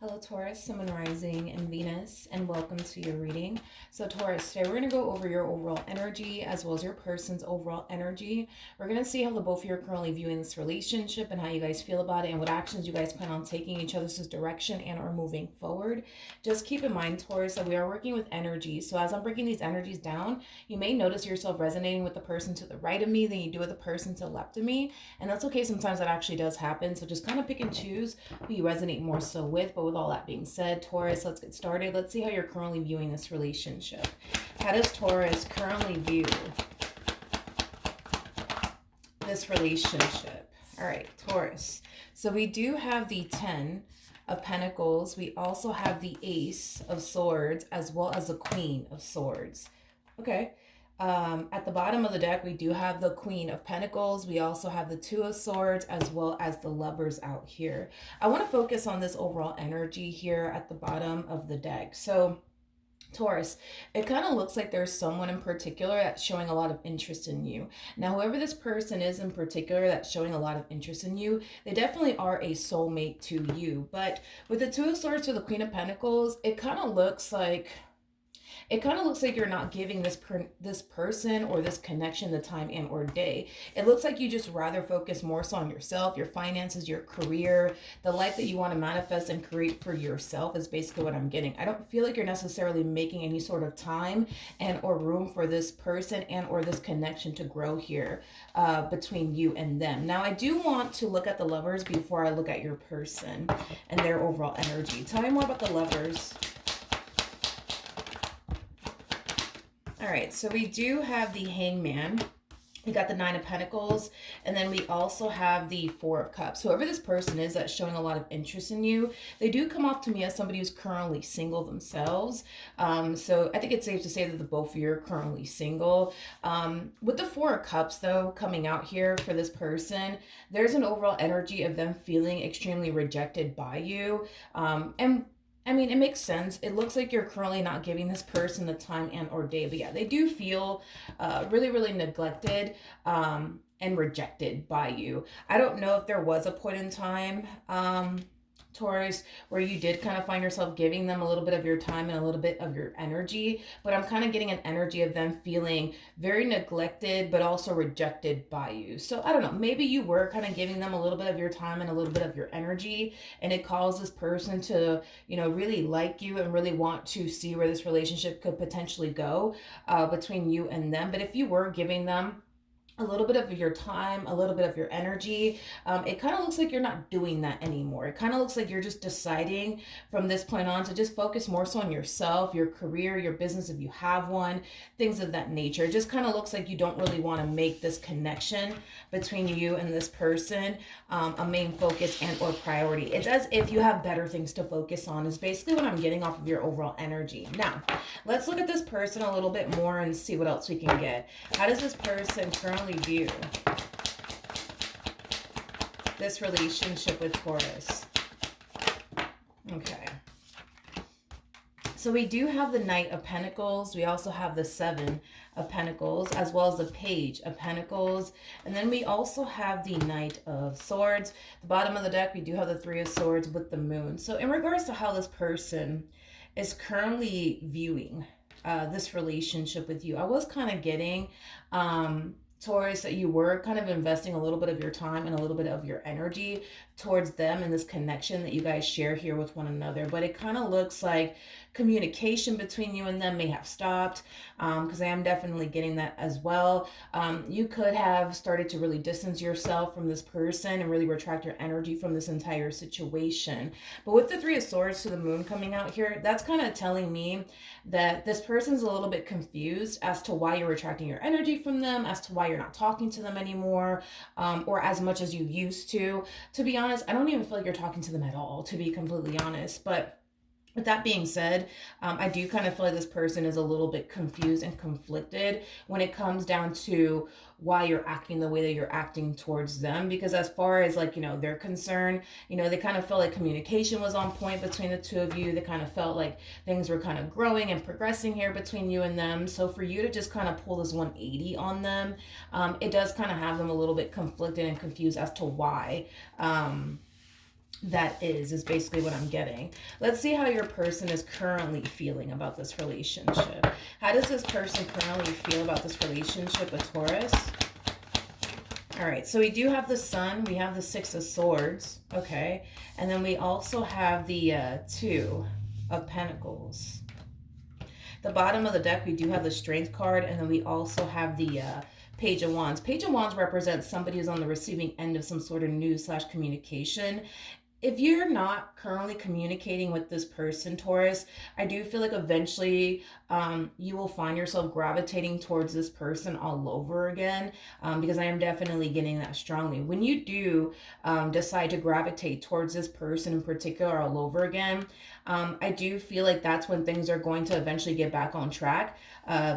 Hello Taurus, Sun, Moon, Rising, and Venus, and welcome to your reading. So Taurus, today we're going to go over your overall energy as well as your person's overall energy. We're going to see how the both of you are currently viewing this relationship and how you guys feel about it and what actions you guys plan on taking each other's direction and or moving forward. Just keep in mind, Taurus, that we are working with energy. So as I'm breaking these energies down, you may notice yourself resonating with the person to the right of me than you do with the person to the left of me. And that's okay. Sometimes that actually does happen. So just kind of pick and choose who you resonate more so with. But with all that being said, Taurus, let's get started. Let's see how you're currently viewing this relationship. How does Taurus currently view this relationship? All right, Taurus. So we do have the 10 of Pentacles. We also have the Ace of Swords as well as the Queen of Swords. Okay. At the bottom of the deck, we do have the Queen of Pentacles. We also have the Two of Swords as well as the Lovers out here. I want to focus on this overall energy here at the bottom of the deck. So Taurus, it kind of looks like there's someone in particular that's showing a lot of interest in you. Now, whoever this person is in particular that's showing a lot of interest in you, they definitely are a soulmate to you. But with the Two of Swords to the Queen of Pentacles, it kind of looks like you're not giving this person or this connection the time and or day. It looks like you just rather focus more so on yourself, your finances, your career, the life that you want to manifest and create for yourself is basically what I'm getting. I don't feel like you're necessarily making any sort of time and or room for this person and or this connection to grow here between you and them. Now, I do want to look at the Lovers before I look at your person and their overall energy. Tell me more about the Lovers. All right, so we do have the Hangman. We got the Nine of Pentacles, and then we also have the Four of Cups. Whoever this person is that's showing a lot of interest in you, they do come off to me as somebody who's currently single themselves. So I think it's safe to say that the both of you are currently single. With the Four of Cups, though, coming out here for this person, there's an overall energy of them feeling extremely rejected by you. And I mean, it makes sense. It looks like you're currently not giving this person the time and or day. But yeah, they do feel really, really neglected and rejected by you. I don't know if there was a point in time, Taurus, where you did kind of find yourself giving them a little bit of your time and a little bit of your energy. But I'm kind of getting an energy of them feeling very neglected, but also rejected by you. So I don't know, maybe you were kind of giving them a little bit of your time and a little bit of your energy, and it caused this person to, you know, really like you and really want to see where this relationship could potentially go between you and them. But if you were giving them a little bit of your time, a little bit of your energy, it kind of looks like you're not doing that anymore. It kind of looks like you're just deciding from this point on to just focus more so on yourself, your career, your business if you have one, things of that nature. It just kind of looks like you don't really want to make this connection between you and this person a main focus and or priority. It's as if you have better things to focus on is basically what I'm getting off of your overall energy. Now, let's look at this person a little bit more and see what else we can get. How does this person currently view this relationship with Taurus? Okay. So we do have the Knight of Pentacles. We also have the Seven of Pentacles, as well as the Page of Pentacles. And then we also have the Knight of Swords. The bottom of the deck, we do have the Three of Swords with the Moon. So in regards to how this person is currently viewing this relationship with you, I was kind of getting Taurus, that you were kind of investing a little bit of your time and a little bit of your energy towards them and this connection that you guys share here with one another. But it kind of looks like communication between you and them may have stopped, because I am definitely getting that as well. You could have started to really distance yourself from this person and really retract your energy from this entire situation. But with the Three of Swords to the Moon coming out here, that's kind of telling me that this person's a little bit confused as to why you're retracting your energy from them, as to why you're not talking to them anymore, or as much as you used to. To be honest, I don't even feel like you're talking to them at all, to be completely honest. But with that being said, I do kind of feel like this person is a little bit confused and conflicted when it comes down to why you're acting the way that you're acting towards them. Because as far as like, you know, they're concerned, you know, they kind of felt like communication was on point between the two of you. They kind of felt like things were kind of growing and progressing here between you and them. So for you to just kind of pull this 180 on them, it does kind of have them a little bit conflicted and confused as to why that is basically what I'm getting. Let's see how your person is currently feeling about this relationship. How does this person currently feel about this relationship with Taurus? All right, so we do have the Sun, we have the Six of Swords, okay, and then we also have the Two of Pentacles. The bottom of the deck, we do have the Strength card, and then we also have the Page of Wands. Page of Wands represents somebody who's on the receiving end of some sort of news / communication. If you're not currently communicating with this person, Taurus, I do feel like eventually you will find yourself gravitating towards this person all over again, because I am definitely getting that strongly. When you do decide to gravitate towards this person in particular all over again, I do feel like that's when things are going to eventually get back on track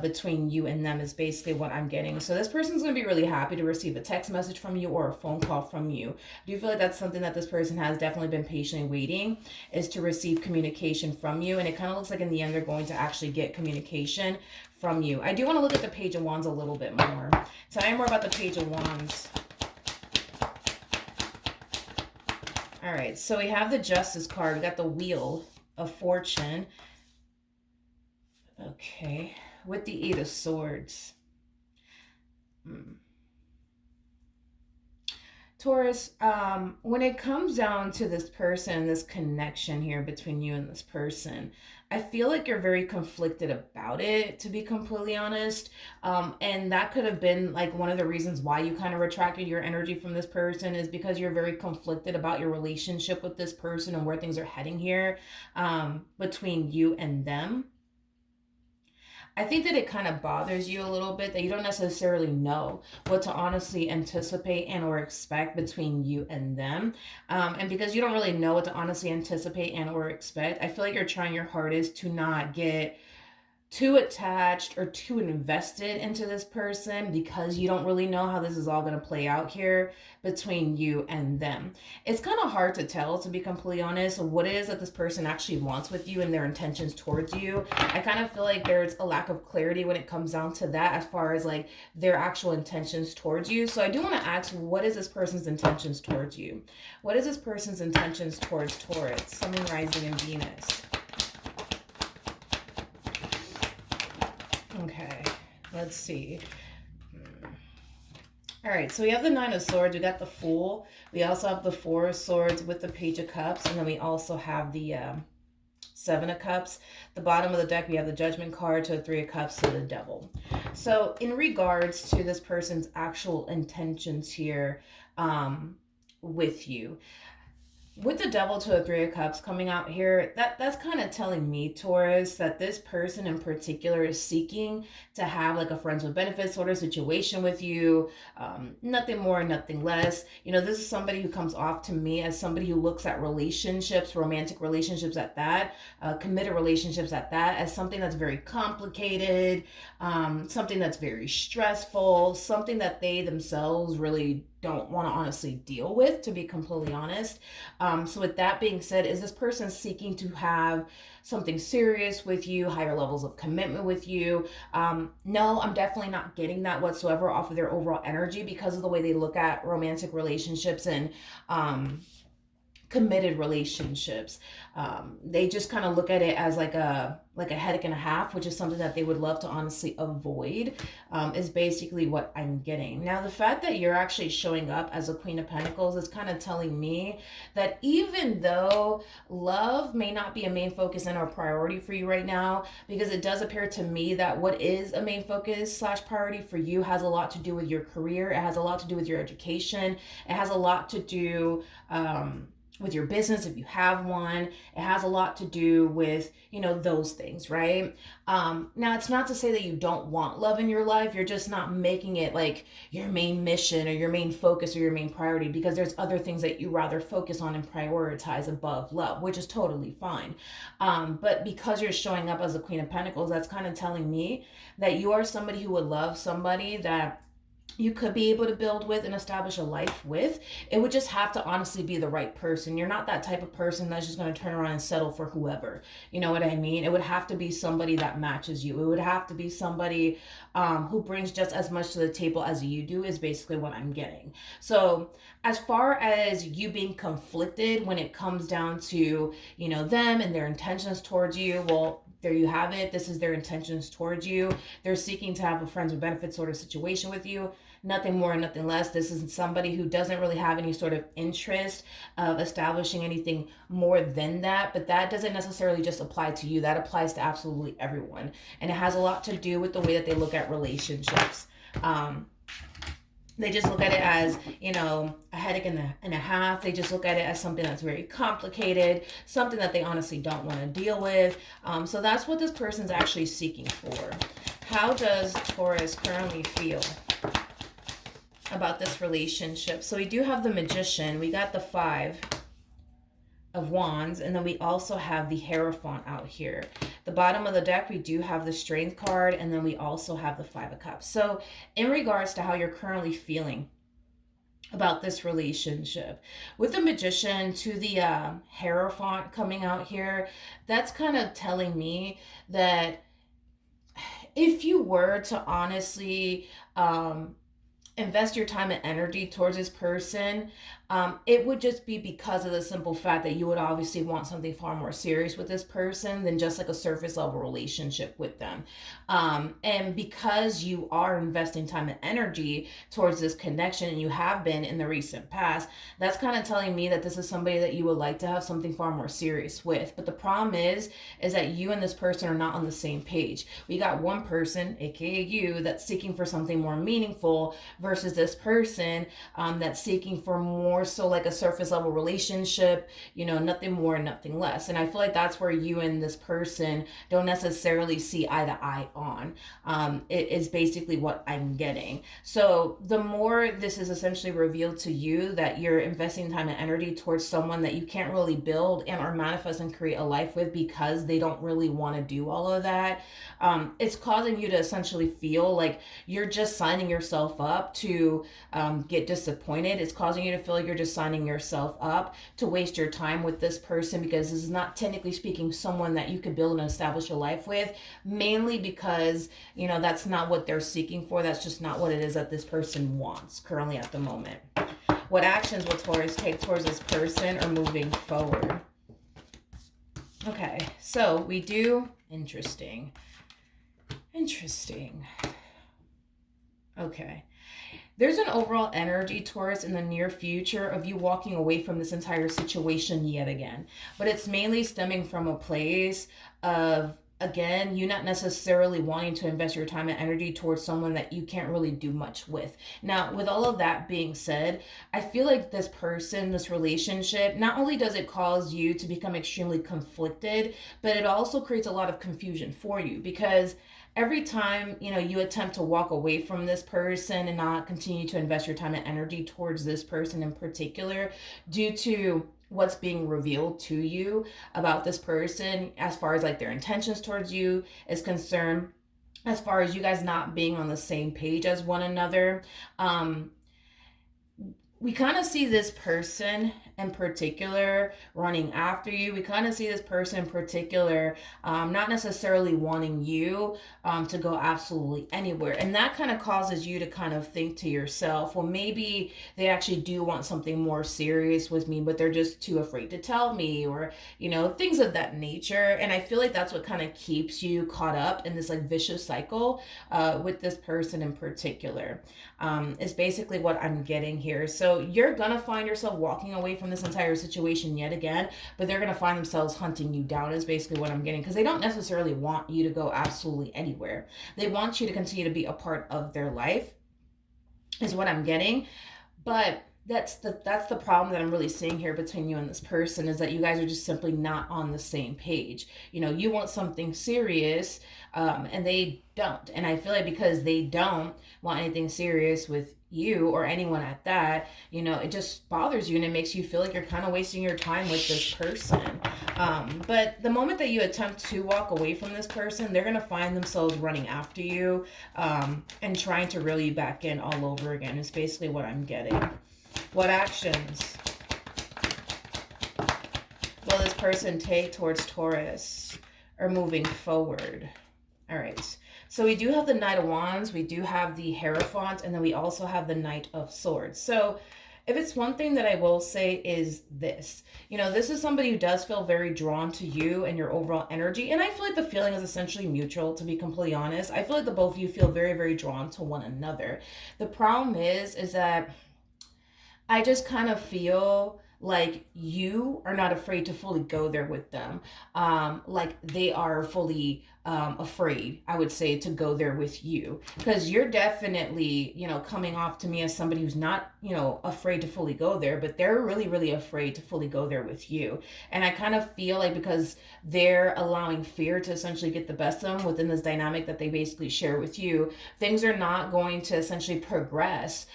between you and them, is basically what I'm getting. So this person's going to be really happy to receive a text message from you or a phone call from you. I do feel like that's something that this person has definitely been patiently waiting, is to receive communication from you. And it kind of looks like in the end they're going to actually get communication from you. I do want to look at the Page of Wands a little bit more. Tell me more about the Page of Wands. All right, so we have the Justice card. We got the Wheel of Fortune. Okay, with the Eight of Swords. Taurus, when it comes down to this person, this connection here between you and this person, I feel like you're very conflicted about it, to be completely honest. And that could have been like one of the reasons why you kind of retracted your energy from this person, is because you're very conflicted about your relationship with this person and where things are heading here between you and them. I think that it kind of bothers you a little bit that you don't necessarily know what to honestly anticipate and or expect between you and them. And because you don't really know what to honestly anticipate and or expect, I feel like you're trying your hardest to not get too attached or too invested into this person, because you don't really know how this is all going to play out here between you and them. It's kind of hard to tell, to be completely honest, what it is that this person actually wants with you and their intentions towards you. I kind of feel like there's a lack of clarity when it comes down to that, as far as like their actual intentions towards you. So I do want to ask, what is this person's intentions towards you? What is this person's intentions towards Taurus, Sun, Rising, and Venus? Okay, let's see. All right, so we have the Nine of Swords, we got the Fool, we also have the Four of Swords with the Page of Cups, and then we also have the Seven of Cups. The bottom of the deck, we have the Judgment card, to the Three of Cups, to the Devil. So in regards to this person's actual intentions here with you, with the Devil to a Three of Cups coming out here, that's kind of telling me, Taurus, that this person in particular is seeking to have like a friends with benefits sort of situation with you. Nothing more, nothing less. You know, this is somebody who comes off to me as somebody who looks at relationships, romantic relationships at that, committed relationships at that, as something that's very complicated, something that's very stressful, something that they themselves really don't want to honestly deal with, to be completely honest. So with that being said, is this person seeking to have something serious with you, higher levels of commitment with you? No, I'm definitely not getting that whatsoever off of their overall energy, because of the way they look at romantic relationships and committed relationships. They just kind of look at it as like a headache and a half, which is something that they would love to honestly avoid, is basically what I'm getting. Now, the fact that you're actually showing up as a Queen of Pentacles is kind of telling me that even though love may not be a main focus and or priority for you right now, because it does appear to me that what is a main focus / priority for you has a lot to do with your career. It has a lot to do with your education. It has a lot to do with your business, if you have one. It has a lot to do with, you know, those things, right? Now, it's not to say that you don't want love in your life. You're just not making it like your main mission or your main focus or your main priority, because there's other things that you rather focus on and prioritize above love, which is totally fine. But because you're showing up as a Queen of Pentacles, that's kind of telling me that you are somebody who would love somebody that you could be able to build with and establish a life with. It would just have to honestly be the right person. You're not that type of person that's just going to turn around and settle for whoever. You know what I mean? It would have to be somebody that matches you. It would have to be somebody who brings just as much to the table as you do, is basically what I'm getting. So as far as you being conflicted when it comes down to, you know, them and their intentions towards you, well, there you have it. This is their intentions towards you. They're seeking to have a friends with benefits sort of situation with you. Nothing more, nothing less. This is somebody who doesn't really have any sort of interest of establishing anything more than that. But that doesn't necessarily just apply to you. That applies to absolutely everyone. And it has a lot to do with the way that they look at relationships. They just look at it as, you know, a headache and a half. They just look at it as something that's very complicated, something that they honestly don't want to deal with. So that's what this person's actually seeking for. How does Taurus currently feel about this relationship? So we do have the Magician. We got the 5 of Wands, and then we also have the Hierophant out here. The bottom of the deck, we do have the Strength card, and then we also have the 5 of Cups. So in regards to how you're currently feeling about this relationship, with the Magician to the Hierophant coming out here, that's kind of telling me that if you were to honestly invest your time and energy towards this person, it would just be because of the simple fact that you would obviously want something far more serious with this person than just like a surface level relationship with them. And because you are investing time and energy towards this connection, and you have been in the recent past, that's kind of telling me that this is somebody that you would like to have something far more serious with. But the problem is that you and this person are not on the same page. We got one person, aka you, that's seeking for something more meaningful versus this person that's seeking for more so like a surface level relationship, you know, nothing more, nothing less. And I feel like that's where you and this person don't necessarily see eye to eye on. It is basically what I'm getting. So the more this is essentially revealed to you that you're investing time and energy towards someone that you can't really build and or manifest and create a life with because they don't really want to do all of that, it's causing you to essentially feel like you're just signing yourself up to get disappointed. It's causing you to feel like you're just signing yourself up to waste your time with this person, because this is not, technically speaking, someone that you could build and establish a life with, mainly because, you know, that's not what they're seeking for. That's just not what it is that this person wants currently at the moment. What actions will Taurus take towards this person or moving forward? Okay, so we do, interesting. Okay. There's an overall energy, Taurus, in the near future of you walking away from this entire situation yet again. But it's mainly stemming from a place of, again, you not necessarily wanting to invest your time and energy towards someone that you can't really do much with. Now, with all of that being said, I feel like this person, this relationship, not only does it cause you to become extremely conflicted, but it also creates a lot of confusion for you, because every time, you know, you attempt to walk away from this person and not continue to invest your time and energy towards this person in particular, due to what's being revealed to you about this person as far as like their intentions towards you is concerned, as far as you guys not being on the same page as one another, we kind of see this person in particular running after you. We kind of see this person in particular not necessarily wanting you to go absolutely anywhere. And that kind of causes you to kind of think to yourself, well, maybe they actually do want something more serious with me, but they're just too afraid to tell me, or, you know, things of that nature. And I feel like that's what kind of keeps you caught up in this like vicious cycle with this person in particular. Is basically what I'm getting here. So you're gonna find yourself walking away from this entire situation yet again, but they're gonna find themselves hunting you down, is basically what I'm getting, because they don't necessarily want you to go absolutely anywhere. They want you to continue to be a part of their life, is what I'm getting. But that's the problem that I'm really seeing here between you and this person, is that you guys are just simply not on the same page. You know, you want something serious, and they don't. And I feel like because they don't want anything serious with you or anyone at that, you know, it just bothers you and it makes you feel like you're kind of wasting your time with this person. But the moment that you attempt to walk away from this person, they're going to find themselves running after you, and trying to reel you back in all over again is basically what I'm getting. What actions will this person take towards Taurus or moving forward? All right. So we do have the Knight of Wands, we do have the Hierophant, and then we also have the Knight of Swords. So if it's one thing that I will say is this, this is somebody who does feel very drawn to you and your overall energy. And I feel like the feeling is essentially mutual, to be completely honest. I feel like the both of you feel very, very drawn to one another. The problem is that I just kind of feel like you are not afraid to fully go there with them. Like they are fully afraid, I would say, to go there with you. Because you're definitely, coming off to me as somebody who's not, afraid to fully go there, but they're really, really afraid to fully go there with you. And I kind of feel like because they're allowing fear to essentially get the best of them within this dynamic that they basically share with you, things are not going to essentially progress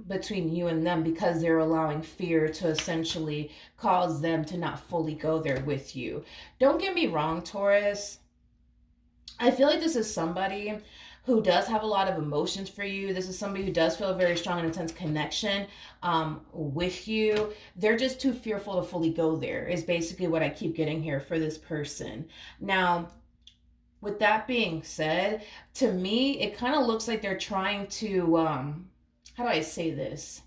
between you and them because they're allowing fear to essentially cause them to not fully go there with you. Don't get me wrong, Taurus. I feel like this is somebody who does have a lot of emotions for you. This is somebody who does feel a very strong and intense connection with you. They're just too fearful to fully go there, is basically what I keep getting here for this person. Now, with that being said, to me, it kind of looks like they're trying to, how do I say this?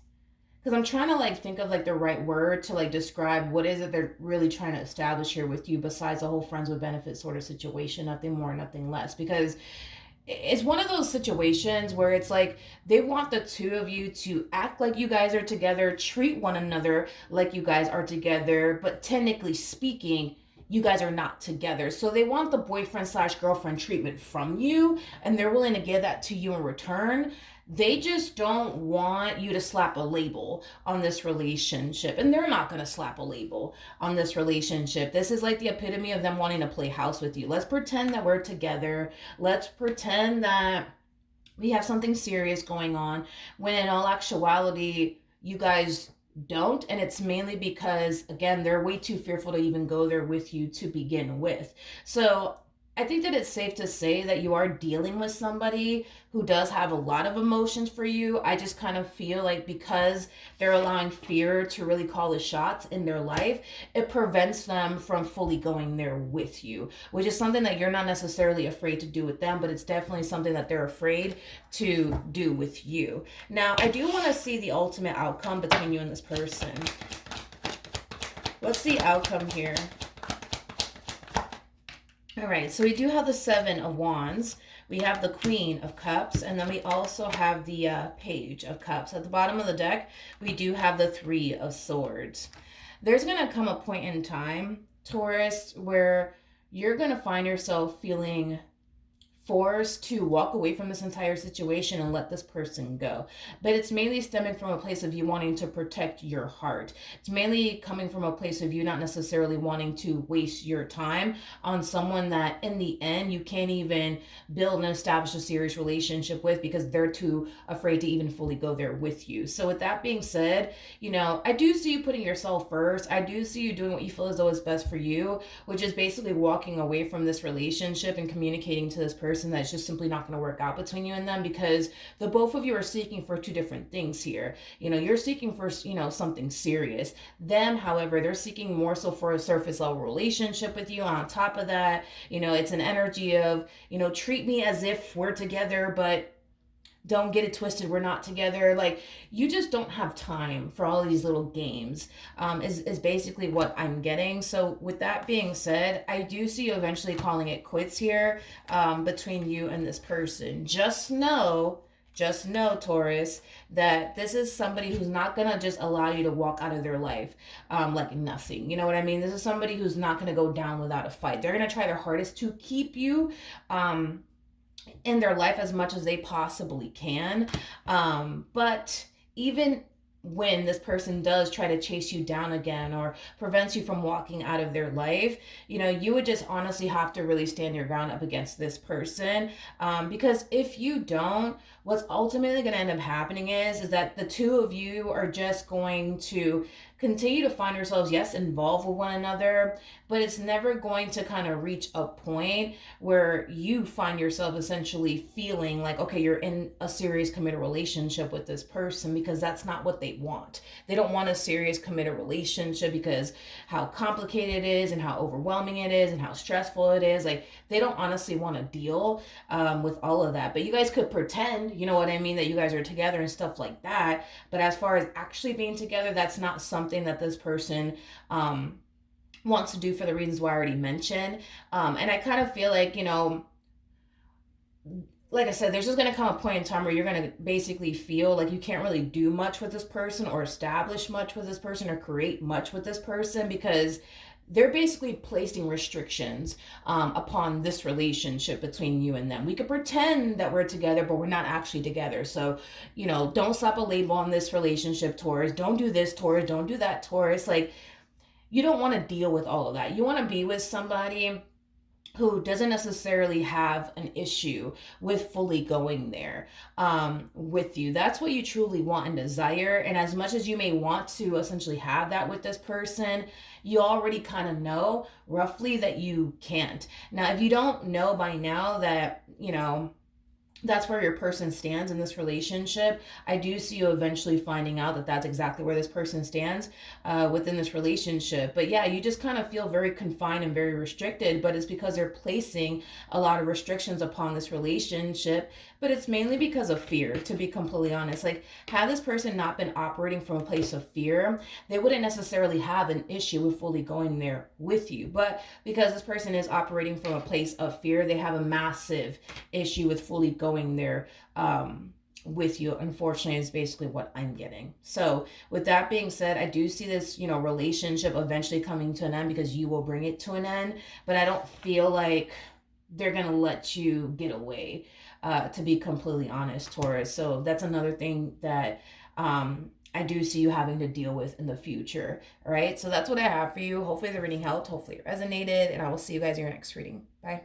Because I'm trying to think of the right word to describe what is it they're really trying to establish here with you besides the whole friends with benefits sort of situation, nothing more, nothing less. Because it's one of those situations where it's like they want the two of you to act like you guys are together, treat one another like you guys are together, but technically speaking, you guys are not together. So they want the boyfriend/girlfriend treatment from you, and they're willing to give that to you in return. They just don't want you to slap a label on this relationship. And they're not going to slap a label on this relationship. This is like the epitome of them wanting to play house with you. Let's pretend that we're together. Let's pretend that we have something serious going on, when in all actuality, you guys don't. And it's mainly because, again, they're way too fearful to even go there with you to begin with. So I think that it's safe to say that you are dealing with somebody who does have a lot of emotions for you. I just kind of feel like because they're allowing fear to really call the shots in their life, it prevents them from fully going there with you, which is something that you're not necessarily afraid to do with them, but it's definitely something that they're afraid to do with you. Now, I do want to see the ultimate outcome between you and this person. What's the outcome here? All right, so we do have the Seven of Wands. We have the Queen of Cups, and then we also have the Page of Cups. At the bottom of the deck, we do have the Three of Swords. There's going to come a point in time, Taurus, where you're going to find yourself feeling forced to walk away from this entire situation and let this person go. But it's mainly stemming from a place of you wanting to protect your heart. It's mainly coming from a place of you not necessarily wanting to waste your time on someone that in the end you can't even build and establish a serious relationship with because they're too afraid to even fully go there with you. So with that being said, I do see you putting yourself first. I do see you doing what you feel as though is best for you, which is basically walking away from this relationship and communicating to this person that's just simply not going to work out between you and them, because the both of you are seeking for two different things here. You're seeking for, something serious. Them, however, they're seeking more so for a surface level relationship with you. On top of that, it's an energy of, treat me as if we're together, but don't get it twisted, we're not together. You just don't have time for all these little games, is basically what I'm getting. So with that being said, I do see you eventually calling it quits here, between you and this person. Just know, Taurus, that this is somebody who's not gonna just allow you to walk out of their life like nothing. You know what I mean? This is somebody who's not gonna go down without a fight. They're gonna try their hardest to keep you in their life as much as they possibly can. But even when this person does try to chase you down again or prevents you from walking out of their life, you would just honestly have to really stand your ground up against this person. Because if you don't, what's ultimately going to end up happening is that the two of you are just going to continue to find yourselves, yes, involved with one another, but it's never going to kind of reach a point where you find yourself essentially feeling like, okay, you're in a serious committed relationship with this person, because that's not what they want. They don't want a serious committed relationship because how complicated it is and how overwhelming it is and how stressful it is. Like, they don't honestly want to deal with all of that. But you guys could pretend, you know what I mean, that you guys are together and stuff like that. But as far as actually being together, that's not something that this person wants to do for the reasons why I already mentioned. And I kind of feel like, like I said, there's just going to come a point in time where you're going to basically feel like you can't really do much with this person or establish much with this person or create much with this person, because they're basically placing restrictions upon this relationship between you and them. We could pretend that we're together, but we're not actually together. So, don't slap a label on this relationship, Taurus. Don't do this, Taurus. Don't do that, Taurus. Like, you don't want to deal with all of that. You want to be with somebody who doesn't necessarily have an issue with fully going there with you. That's what you truly want and desire. And as much as you may want to essentially have that with this person, you already kind of know roughly that you can't. Now, if you don't know by now that, that's where your person stands in this relationship, I do see you eventually finding out that that's exactly where this person stands within this relationship. But yeah, you just kind of feel very confined and very restricted, but it's because they're placing a lot of restrictions upon this relationship. But it's mainly because of fear, to be completely honest. Like, had this person not been operating from a place of fear, they wouldn't necessarily have an issue with fully going there with you. But because this person is operating from a place of fear, they have a massive issue with fully going there with you. Unfortunately, is basically what I'm getting. So with that being said, I do see this, relationship eventually coming to an end because you will bring it to an end. But I don't feel like they're gonna let you get away, to be completely honest, Taurus. So that's another thing that I do see you having to deal with in the future. All right, so that's what I have for you. Hopefully the reading helped. Hopefully it resonated, and I will see you guys in your next reading. Bye.